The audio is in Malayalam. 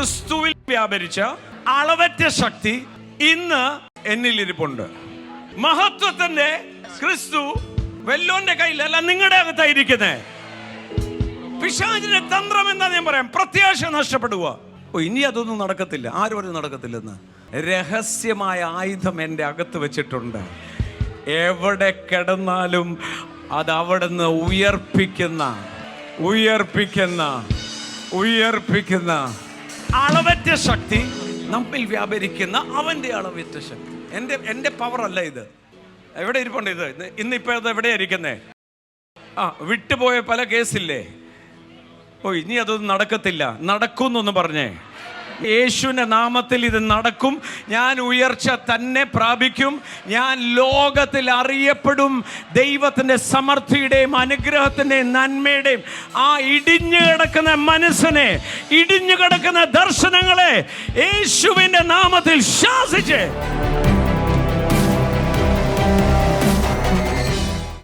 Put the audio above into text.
ക്രിസ്തുവിൽ വ്യാപരിച്ച അളവറ്റ ശക്തി ഇന്ന് എന്നിലിരിപ്പുണ്ട്. മഹത്വത്തിന്റെ ക്രിസ്തു വെല്ലോന്റെ കയ്യിലല്ല, നിങ്ങളുടെ അകത്തായിരിക്കുന്നേ. പിശാചിന്റെ തന്ത്രം എന്താ ഞാൻ പറയാം, പ്രത്യാശ നഷ്ടപ്പെടുക. ഇനി അതൊന്നും നടക്കത്തില്ല. ആരും അത് നടക്കത്തില്ലെന്ന്. രഹസ്യമായ ആയുധം എൻ്റെ അകത്ത് വെച്ചിട്ടുണ്ട്. എവിടെ കിടന്നാലും അത് അവിടുന്ന് ഉയർപ്പിക്കുന്ന അളവറ്റ ശക്തി നമ്മിൽ വ്യാപരിക്കുന്ന അവൻ്റെ അളവറ്റ ശക്തി. എൻ്റെ പവർ അല്ല ഇത്. എവിടെ ഇരിപ്പുണ്ട് ഇത്? ഇന്നിപ്പോൾ ഇത് എവിടെയാ ഇരിക്കുന്നേ? വിട്ടുപോയ പല കേസില്ലേ? ഇനി അതൊന്നും നടക്കത്തില്ല. നടക്കുമെന്നൊന്ന് പറഞ്ഞേ. യേശുവിൻ്റെ നാമത്തിൽ ഇത് നടക്കും. ഞാൻ ഉയർച്ച തന്നെ പ്രാപിക്കും. ഞാൻ ലോകത്തിൽ അറിയപ്പെടും. ദൈവത്തിൻ്റെ സമൃദ്ധിയുടെയും അനുഗ്രഹത്തിൻ്റെയും നന്മയുടെയും ആ ഇടിഞ്ഞു കിടക്കുന്ന മനസ്സിനെ, ഇടിഞ്ഞു കിടക്കുന്ന ദർശനങ്ങളെ യേശുവിൻ്റെ നാമത്തിൽ ശാസിച്ച്